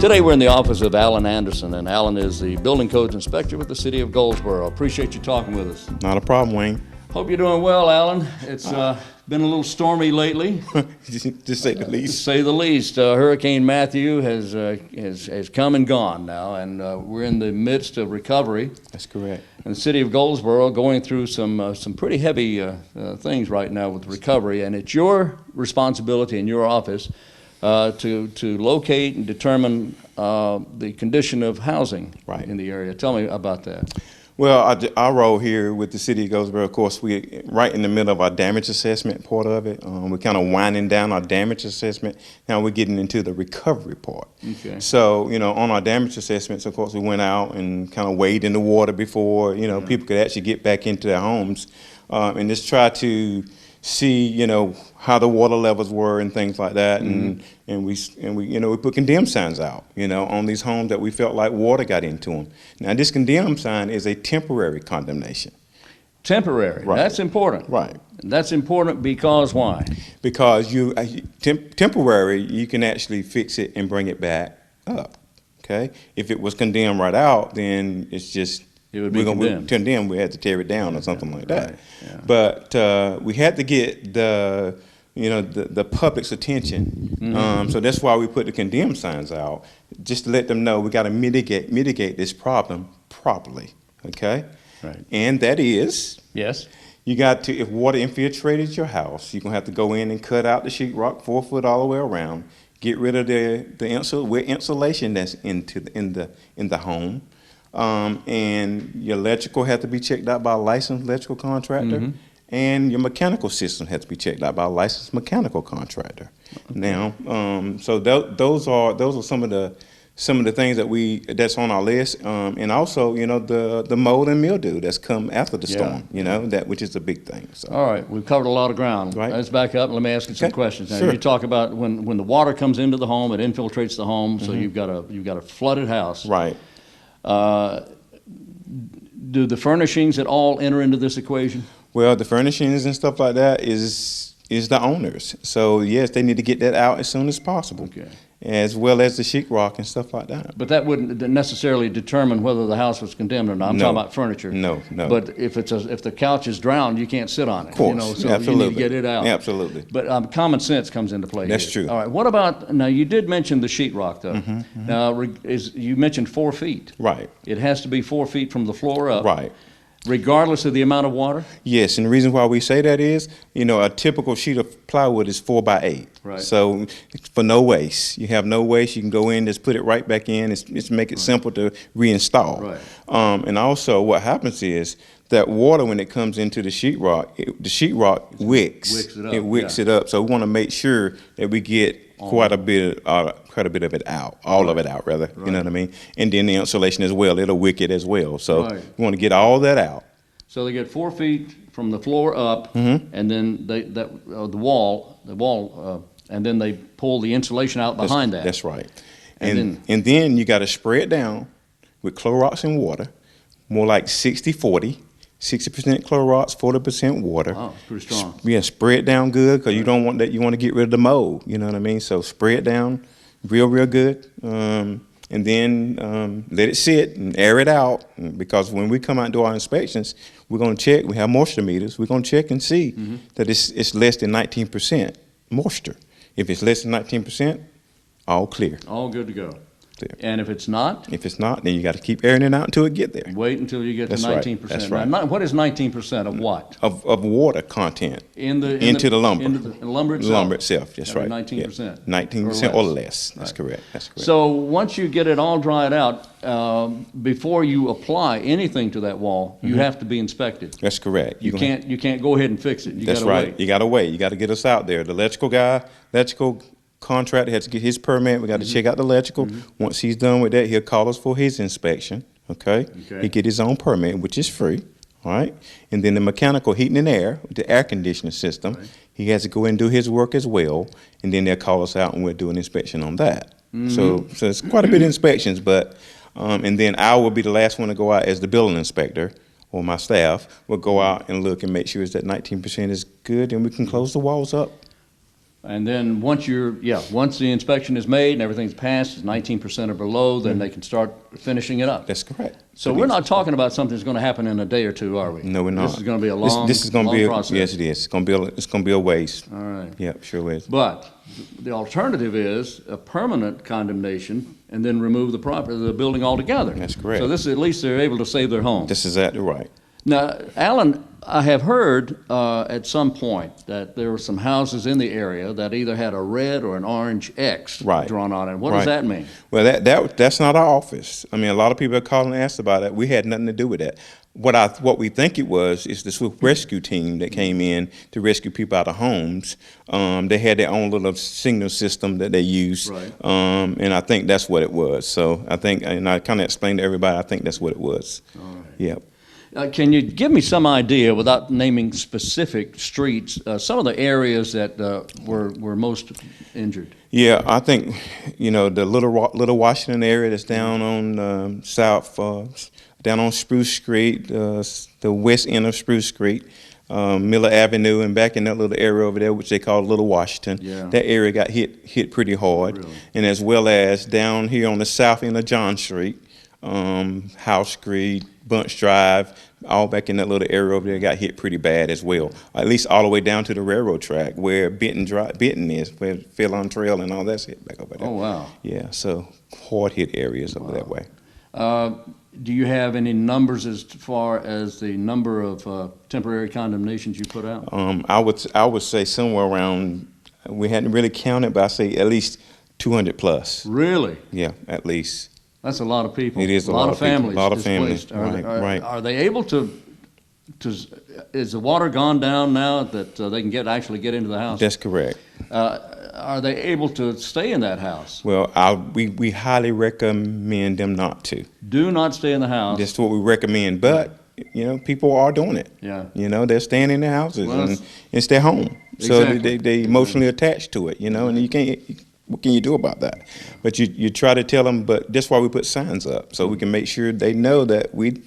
Today we're in the office of Alan Anderson, and Alan is the Building Codes Inspector with the City of Goldsboro. Appreciate you talking with us. Not a problem, Wayne. Hope you're doing well, Alan. It's been a little stormy lately. To say the least. To say the least. Hurricane Matthew has come and gone now, and we're in the midst of recovery. That's correct. And the City of Goldsboro going through some pretty heavy things right now with recovery, and it's your responsibility in your office to locate and determine the condition of housing in the area. Tell me about that. Well, our role here with the City of Goldsboro, of course, we're right in the middle of our damage assessment part of it. We're kind of winding down our damage assessment. Now we're getting into the recovery part. Okay. So, on our damage assessments, of course, we went out and kind of waded in the water before, people could actually get back into their homes and just try to see, how the water levels were and things like that, and we put condemn signs out, on these homes that we felt like water got into them. Now, this condemn sign is a temporary condemnation. Temporary. Right. That's important. Right. That's important because why? Because temporary, you can actually fix it and bring it back up. Okay. If it was condemned right out, then it's just. It would be condemned. We had to tear it down or something like that. Right. Yeah. But we had to get the public's attention. So that's why we put the condemn signs out, just to let them know we got to mitigate this problem properly. Okay. Right. And that is, yes, you got to, if water infiltrated your house, you're gonna have to go in and cut out the sheetrock 4 foot all the way around. Get rid of the wet insulation that's in the home. And your electrical had to be checked out by a licensed electrical contractor, and your mechanical system had to be checked out by a licensed mechanical contractor. Okay. Now, so those are some of the things that's on our list, and also the mold and mildew that's come after the storm. That which is a big thing. So. All right, we've covered a lot of ground. Right. Let's back up and let me ask you some questions. Now, sure. You talk about when the water comes into the home, it infiltrates the home, so you've got a flooded house. Right. Do the furnishings at all enter into this equation? Well, the furnishings and stuff like that is the owners. So yes, they need to get that out as soon as possible. Okay. As well as the sheetrock and stuff like that. But that wouldn't necessarily determine whether the house was condemned or not. I'm talking about furniture. No. But if the couch is drowned, you can't sit on it. Of course, so absolutely. you need to get it out. Absolutely. But common sense comes into play. That's here. true. All right. What about now? You did mention the sheetrock though. Now, you mentioned 4 feet. Right. It has to be 4 feet from the floor up. Right. Regardless of the amount of water? Yes, and the reason why we say that is, a typical sheet of plywood is 4 by 8. Right. So for no waste, you have no waste. You can go in, just put it right back in. It's make it simple to reinstall. Right. And also, what happens is that water, when it comes into the sheetrock, the sheetrock wicks. It up. It wicks it up. So we want to make sure that we get quite a bit of it out, all of it out, rather. Right. You know what I mean? And then the insulation as well, it'll wick it as well. So we want to get all that out. So they get 4 feet from the floor up, and then the wall, and then they pull the insulation out behind that. That's right. And then you got to spray it down with Clorox and water, more like 60-40. 60% Clorox, 40% water. Oh, it's pretty strong. Yeah, spray it down good because you don't want that. You want to get rid of the mold. You know what I mean? So spray it down real good, and then let it sit and air it out. Because when we come out and do our inspections, we're going to check. We have moisture meters. We're going to check and see that it's less than 19% moisture. If it's less than 19%, all clear. All good to go. Clear. And if it's not? If it's not, then you got to keep airing it out until it get there. Wait until you get to 19%. That's right. Now, what is 19% of what? Of water content into the lumber. Into the lumber itself? Lumber itself, that's right. 19%. Yeah. 19% or less. That's correct. That's correct. So once you get it all dried out, before you apply anything to that wall, you have to be inspected. That's correct. You can't go ahead and fix it. That's right. Wait. You got to wait. You got to get us out there. The electrical contractor has to get his permit. We got to check out the electrical. Once he's done with that, he'll call us for his inspection. Okay. He get his own permit, which is free. All right. And then the mechanical heating and air, the air conditioning system, he has to go and do his work as well. And then they'll call us out and we'll do an inspection on that. So it's quite a bit of inspections, but and then I will be the last one to go out as the building inspector, or my staff will go out and look and make sure that 19% is good, and we can close the walls up. And then once the inspection is made and everything's passed, it's 19% or below, then they can start finishing it up. That's correct. So we're not talking about something that's going to happen in a day or two, are we? No, we're not. This is going to be a long, this is going to be process. Yes, it is. It's going to be a waste. All right. Yeah, sure is. But the alternative is a permanent condemnation and then remove the building altogether. That's correct. So this is, at least they're able to save their home. That's exactly right. Now, Alan, I have heard at some point that there were some houses in the area that either had a red or an orange X drawn on it. What does that mean? Well, that's not our office. I mean, a lot of people are calling and asked about it. We had nothing to do with that. What we think it was is the swift rescue team that came in to rescue people out of homes. They had their own little signal system that they used, and I think that's what it was. So I think, and I kind of explained to everybody, I think that's what it was. All right. Yep. Can you give me some idea, without naming specific streets, some of the areas that were most injured? Yeah, I think, the Little Washington area that's down on down on Spruce Street, the west end of Spruce Street, Miller Avenue, and back in that little area over there, which they call Little Washington. Yeah. That area got hit pretty hard. Really? And as well as down here on the south end of John Street, House Street, Bunch Drive, all back in that little area over there got hit pretty bad as well. At least all the way down to the railroad track where Benton is, where Philon Trail and all that's hit back over there. Oh, wow. Yeah, so hard hit areas over that way. Do you have any numbers as far as the number of temporary condemnations you put out? I would say somewhere around, we hadn't really counted, but I say at least 200 plus. Really? Yeah, at least. That's a lot of people. It is a lot of families. people, a lot of displaced. families. Right. Are they able to? Is the water gone down now that they can actually get into the house? That's correct. Are they able to stay in that house? Well, we highly recommend them not to. Do not stay in the house. That's what we recommend. But people are doing it. Yeah. They're staying in their houses and it's their home. Exactly. So they emotionally attached to it. And you can't. What can you do about that? But you try to tell them, but that's why we put signs up, so we can make sure they know that we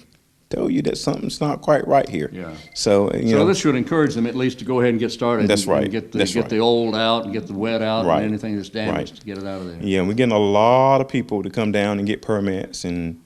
told you that something's not quite right here. Yeah. So, so this should encourage them at least to go ahead and get started. That's right. And get the old out and get the wet out and anything that's damaged to get it out of there. Yeah, we're getting a lot of people to come down and get permits, and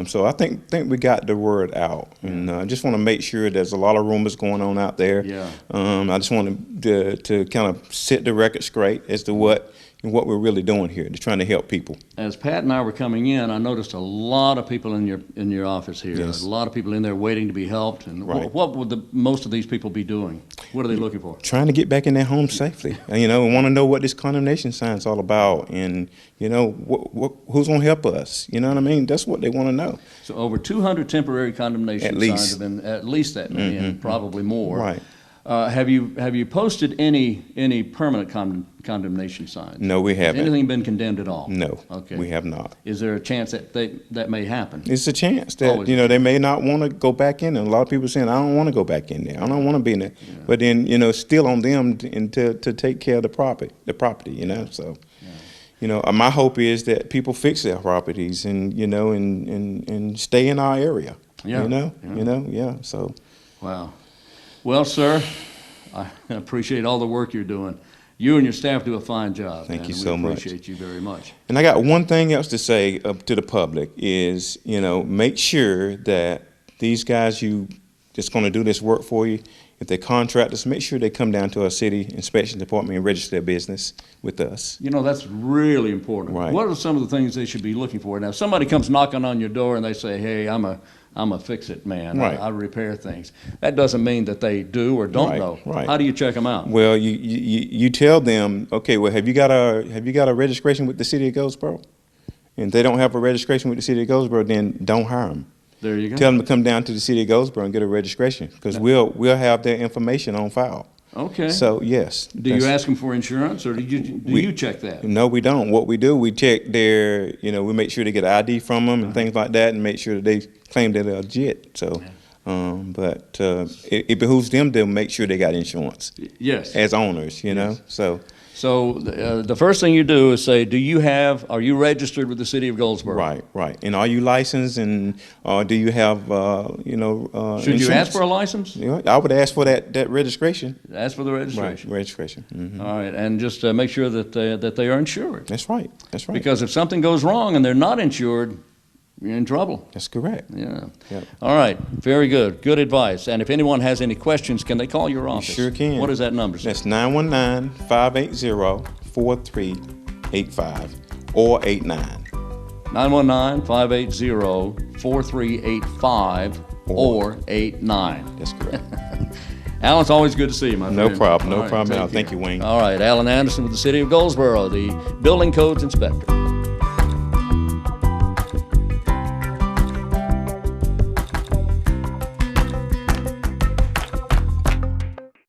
so I think we got the word out. And I just want to make sure there's a lot of rumors going on out there. Yeah. I just want to kind of set the record straight as to what we're really doing here, to trying to help people. As Pat and I were coming in, I noticed a lot of people in your office here. Yes. A lot of people in there waiting to be helped. And what would most of these people be doing? What are they looking for? Trying to get back in their home safely. And want to know what this condemnation sign's all about, and who's going to help us. You know what I mean? That's what they want to know. So over 200 temporary condemnation signs have been, at least that many, and probably more. Right. Have you posted any permanent condemnation signs? No, we haven't. Has anything been condemned at all? No, okay. We have not. Is there a chance that may happen? It's a chance that they may not want to go back in, and a lot of people are saying, I don't want to go back in there. I don't want to be in there. Yeah. But then it's still on them to take care of the property. So. Yeah. My hope is that people fix their properties and and stay in our area. Yeah. So. Wow. Well, sir, I appreciate all the work you're doing. You and your staff do a fine job. Thank you so much. We appreciate you very much. And I got one thing else to say to the public is, make sure that these guys that's going to do this work for you, if they're contractors, make sure they come down to our city inspection department and register their business with us. That's really important. Right. What are some of the things they should be looking for? Now, if somebody comes knocking on your door and they say, hey, I'm a fix-it man. Right. I repair things. That doesn't mean that they do or don't know. Right. How do you check them out? Well, you tell them, okay, well, have you got a registration with the City of Goldsboro? And if they don't have a registration with the City of Goldsboro, then don't hire them. There you go. Tell them to come down to the City of Goldsboro and get a registration, because we'll have their information on file. Okay. So yes. Do you ask them for insurance, or do you check that? No, we don't. What we do, we check their, we make sure they get an ID from them and things like that, and make sure that they claim that they're legit. So, but it behooves them to make sure they got insurance. Yes. As owners, So So the first thing you do is say, are you registered with the City of Goldsboro? Right, right. And are you licensed, and do you have, Should you insurance? ask for a license? Yeah, I would ask for that registration. Ask for the registration. Right, registration. Mhm. All right, and just make sure that they are insured. That's right, that's right. Because if something goes wrong and they're not insured, you're in trouble. That's correct. Yeah. Yep. All right. Very good. Good advice. And if anyone has any questions, can they call your office? Sure can. What is that number, sir? That's 919-580-4385 or 89. 919-580-4385 or 89. That's correct. Alan, it's always good to see you, my friend. No problem. All No right, problem at all. take Thank care. you, Wayne. All right. Alan Anderson with the City of Goldsboro, the Building Codes Inspector.